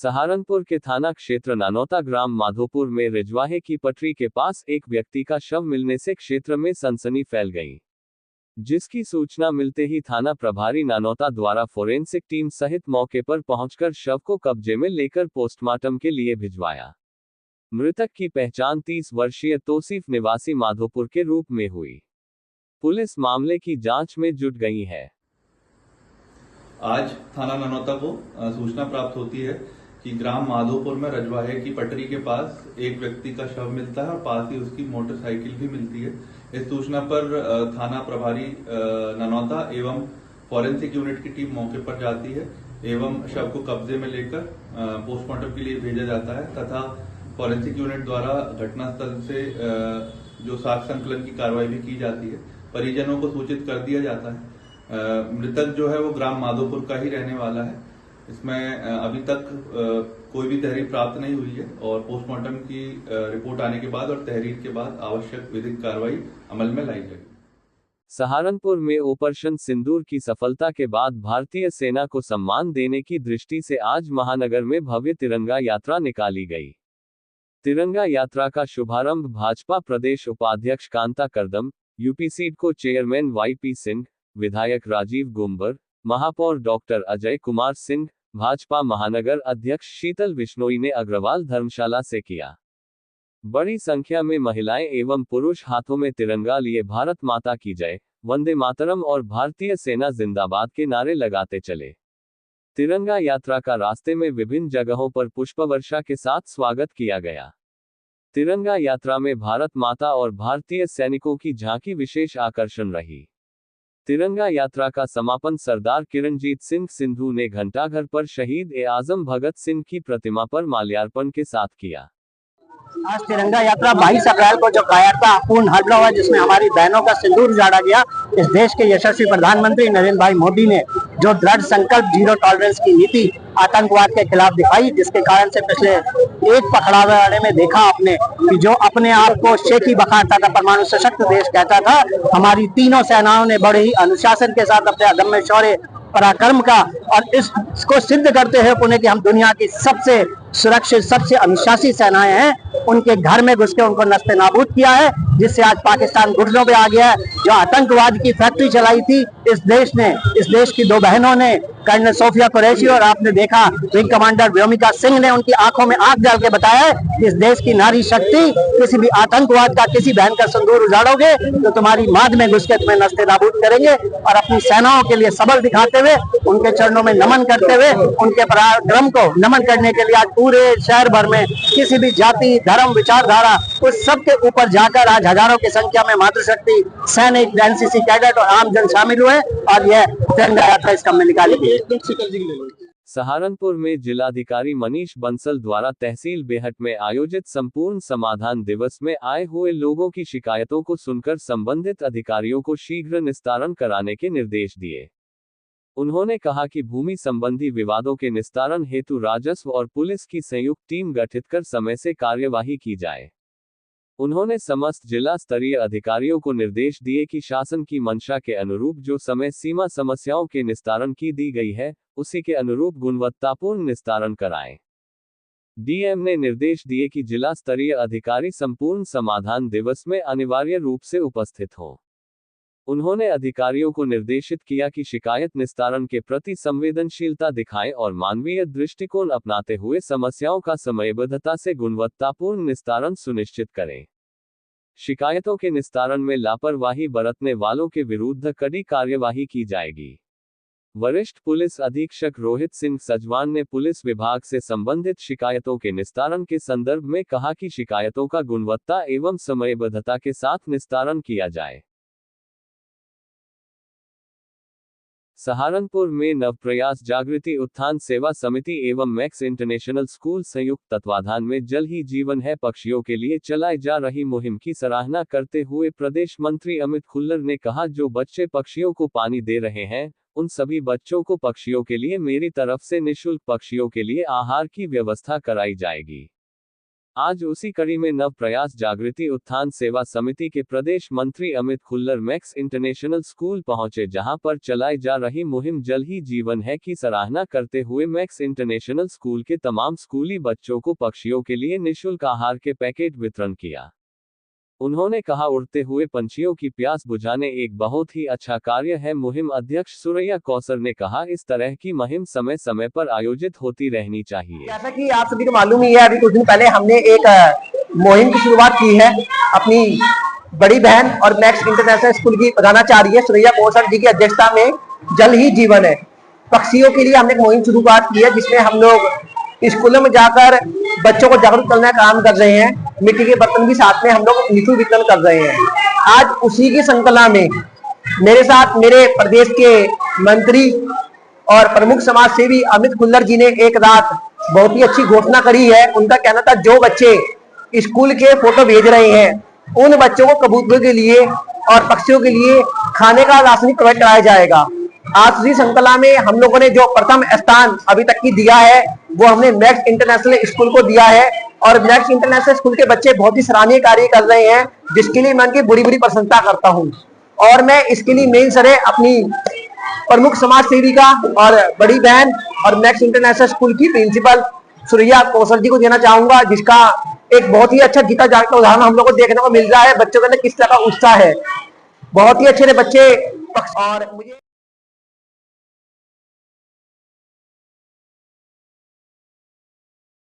सहारनपुर के थाना क्षेत्र नानौता ग्राम माधोपुर में रिजवाहे की पटरी के पास एक व्यक्ति का शव मिलने से क्षेत्र में सनसनी फैल गई, जिसकी सूचना मिलते ही थाना प्रभारी नानौता द्वारा फोरेंसिक टीम सहित मौके पर पहुंचकर शव को कब्जे में लेकर पोस्टमार्टम के लिए भिजवाया। मृतक की पहचान 30 वर्षीय तौसीफ निवासी माधोपुर के रूप में हुई। पुलिस मामले की जांच में जुट गई है। आज थाना ननौता को सूचना प्राप्त होती है कि ग्राम माधोपुर में रजवाहे की पटरी के पास एक व्यक्ति का शव मिलता है और पास ही उसकी मोटरसाइकिल भी मिलती है। इस सूचना पर थाना प्रभारी ननौता एवं फॉरेंसिक यूनिट की टीम मौके पर जाती है एवं शव को कब्जे में लेकर पोस्टमार्टम के लिए भेजा जाता है तथा फॉरेंसिक यूनिट द्वारा घटनास्थल से जो साक्ष्य संकलन की कार्रवाई भी की जाती है। परिजनों को सूचित कर दिया जाता है। मृतक जो है वो ग्राम माधोपुर का ही रहने वाला है। इसमें अभी तक कोई भी तहरीर प्राप्त नहीं हुई है और पोस्टमार्टम की रिपोर्ट आने के बाद और तहरीर के बाद आवश्यक विधिक कार्रवाई अमल में लाई जाएगी। सहारनपुर में ऑपरेशन सिंदूर की सफलता के बाद भारतीय सेना को सम्मान देने की दृष्टि से आज महानगर में भव्य तिरंगा यात्रा निकाली गई। तिरंगा यात्रा का शुभारंभ भाजपा प्रदेश उपाध्यक्ष Kanta Kardam, UP SIDCO chairman YP Singh, विधायक राजीव गुम्बर, महापौर डॉक्टर अजय कुमार सिंह, भाजपा महानगर अध्यक्ष शीतल बिश्नोई ने अग्रवाल धर्मशाला से किया। बड़ी संख्या में महिलाएं एवं पुरुष हाथों में तिरंगा लिए भारत माता की जय, वंदे मातरम और भारतीय सेना जिंदाबाद के नारे लगाते चले। तिरंगा यात्रा का रास्ते में विभिन्न जगहों पर पुष्प वर्षा के साथ स्वागत किया गया। तिरंगा यात्रा में भारत माता और भारतीय सैनिकों की झांकी विशेष आकर्षण रही। तिरंगा यात्रा का समापन सरदार किरणजीत सिंह सिंधु ने घंटाघर पर शहीद-ए-आजम भगत सिंह की प्रतिमा पर माल्यार्पण के साथ किया। आज तिरंगा यात्रा 22 अप्रैल को जो कायरतापूर्ण हमला हुआ, जिसमें हमारी बहनों का सिंदूर उजाड़ा गया, इस देश के यशस्वी प्रधानमंत्री नरेंद्र भाई मोदी ने जो दृढ़ संकल्प जीरो टॉलरेंस की नीति आतंकवाद के खिलाफ दिखाई, जिसके कारण से पिछले एक पखवाड़े में देखा आपने कि जो अपने आप को शेखी बखारता था, परमाणु सशक्त देश कहता था, हमारी तीनों सेनाओं ने बड़े ही अनुशासन के साथ अपने अदम्य शौर्य पराक्रम का और इसको सिद्ध करते हुए पुणे की हम दुनिया की सबसे सुरक्षित सबसे अनुशासित सेनाएं हैं, उनके घर में घुस के उनको नस्ते नाबूद किया है, जिससे आज पाकिस्तान घुटनों पे आ गया है। जो आतंकवाद की फैक्ट्री चलाई थी इस देश ने, इस देश की दो बहनों ने, कर्नल सोफिया कुरैशी और आपने देखा विंग कमांडर व्योमिका सिंह ने, उनकी आंखों में आंख डाल के बताया है कि इस देश की नारी शक्ति किसी भी आतंकवाद का, किसी बहन का सिंदूर उजाड़ोगे तो तुम्हारी माद में घुस के तुम्हें नस्ते नाबूद करेंगे। और अपनी सेनाओं के लिए सबल दिखाते हुए, उनके चरणों में नमन करते हुए, उनके पराक्रम को नमन करने के लिए आज पूरे शहर भर में किसी भी जाति, धर्म, विचारधारा उस सब के ऊपर जाकर आज हजारों की संख्या में मातृशक्ति, सैनिक, एनसीसी कैडेट और आम जन शामिल हुए और यह तिरंगा यात्रा इस काम में निकाली गई। सहारनपुर में जिलाधिकारी मनीष बंसल द्वारा तहसील बेहट में आयोजित संपूर्ण समाधान दिवस में आए हुए लोगों की शिकायतों को सुनकर संबंधित अधिकारियों को शीघ्र निस्तारण कराने के निर्देश दिए। उन्होंने कहा कि भूमि संबंधी विवादों के निस्तारण हेतु राजस्व और पुलिस की संयुक्त टीम गठित कर समय से कार्यवाही की जाए। उन्होंने समस्त जिला स्तरीय अधिकारियों को निर्देश दिए कि शासन की मंशा के अनुरूप जो समय सीमा समस्याओं के निस्तारण की दी गई है, उसी के अनुरूप गुणवत्तापूर्ण निस्तारण कराएं। डीएम ने निर्देश दिए कि जिला स्तरीय अधिकारी संपूर्ण समाधान दिवस में अनिवार्य रूप से उपस्थित हों। उन्होंने अधिकारियों को निर्देशित किया कि शिकायत निस्तारण के प्रति संवेदनशीलता दिखाएं और मानवीय दृष्टिकोण अपनाते हुए समस्याओं का समयबद्धता से गुणवत्तापूर्ण निस्तारण सुनिश्चित करें। शिकायतों के निस्तारण में लापरवाही बरतने वालों के विरुद्ध कड़ी कार्यवाही की जाएगी। वरिष्ठ पुलिस अधीक्षक रोहित सिंह सजवान ने पुलिस विभाग से संबंधित शिकायतों के निस्तारण के संदर्भ में कहा कि शिकायतों का गुणवत्ता एवं समयबद्धता के साथ निस्तारण किया जाए। सहारनपुर में नवप्रयास जागृति उत्थान सेवा समिति एवं मैक्स इंटरनेशनल स्कूल संयुक्त तत्वाधान में जल ही जीवन है पक्षियों के लिए चलाई जा रही मुहिम की सराहना करते हुए प्रदेश मंत्री अमित खुल्लर ने कहा, जो बच्चे पक्षियों को पानी दे रहे हैं, उन सभी बच्चों को पक्षियों के लिए मेरी तरफ से निःशुल्क पक्षियों के लिए आहार की व्यवस्था कराई जाएगी। आज उसी कड़ी में नव प्रयास जागृति उत्थान सेवा समिति के प्रदेश मंत्री Amit Khullar max international school पहुंचे, जहां पर चलाई जा रही मुहिम जल ही जीवन है की सराहना करते हुए मैक्स इंटरनेशनल स्कूल के तमाम स्कूली बच्चों को पक्षियों के लिए निःशुल्क आहार के पैकेट वितरण किया। उन्होंने कहा, उड़ते हुए पंछियों की प्यास बुझाने एक बहुत ही अच्छा कार्य है। मुहिम अध्यक्ष सुरैया कौसर ने कहा, इस तरह की मुहिम समय समय पर आयोजित होती रहनी चाहिए। जैसा कि आप सभी को मालूम ही है, अभी कुछ दिन पहले हमने एक मुहिम की शुरुआत की है अपनी बड़ी बहन और मैक्स इंटरनेशनल स्कूल की प्रधानाचार्य सुरैया कौसर जी की अध्यक्षता में जल ही जीवन है पक्षियों के लिए हमने एक मुहिम शुरुआत की है, जिसमें हम लोग स्कूलों में जाकर बच्चों को जागरूक करने का काम कर रहे हैं। मिट्टी के बर्तन भी साथ में हम लोग निःशुल्क वितरण कर रहे हैं। आज उसी की श्रृंखला में मेरे साथ मेरे प्रदेश के मंत्री और प्रमुख समाज सेवी अमित खुल्लर जी ने एक रात बहुत ही अच्छी घोषणा करी है। उनका कहना था, जो बच्चे स्कूल के फोटो भेज रहे हैं उन बच्चों को कबूतरों के लिए और पक्षियों के लिए खाने का राशन प्रोवाइड कराया जाएगा। आज उसी श्रृंखला में हम लोगों ने जो प्रथम स्थान अभी तक की दिया है वो हमने मैक्स इंटरनेशनल स्कूल को दिया है, और मैक्स इंटरनेशनल स्कूल के बच्चे बहुत ही सराहनीय कार्य कर रहे हैं, जिसके लिए मैं उनकी बुरी बुरी प्रशंसा करता हूं। और मैं इसके लिए मेन श्रेय अपनी प्रमुख समाज सेविका और बड़ी बहन और मैक्स इंटरनेशनल स्कूल की प्रिंसिपल सुरैया कौसर जी को देना चाहूंगा, जिसका एक बहुत ही अच्छा गीता जागृत का उदाहरण हम लोग को देखने को मिल रहा है। बच्चों के अंदर किस तरह का उत्साह है, बहुत ही अच्छे बच्चे। और मुझे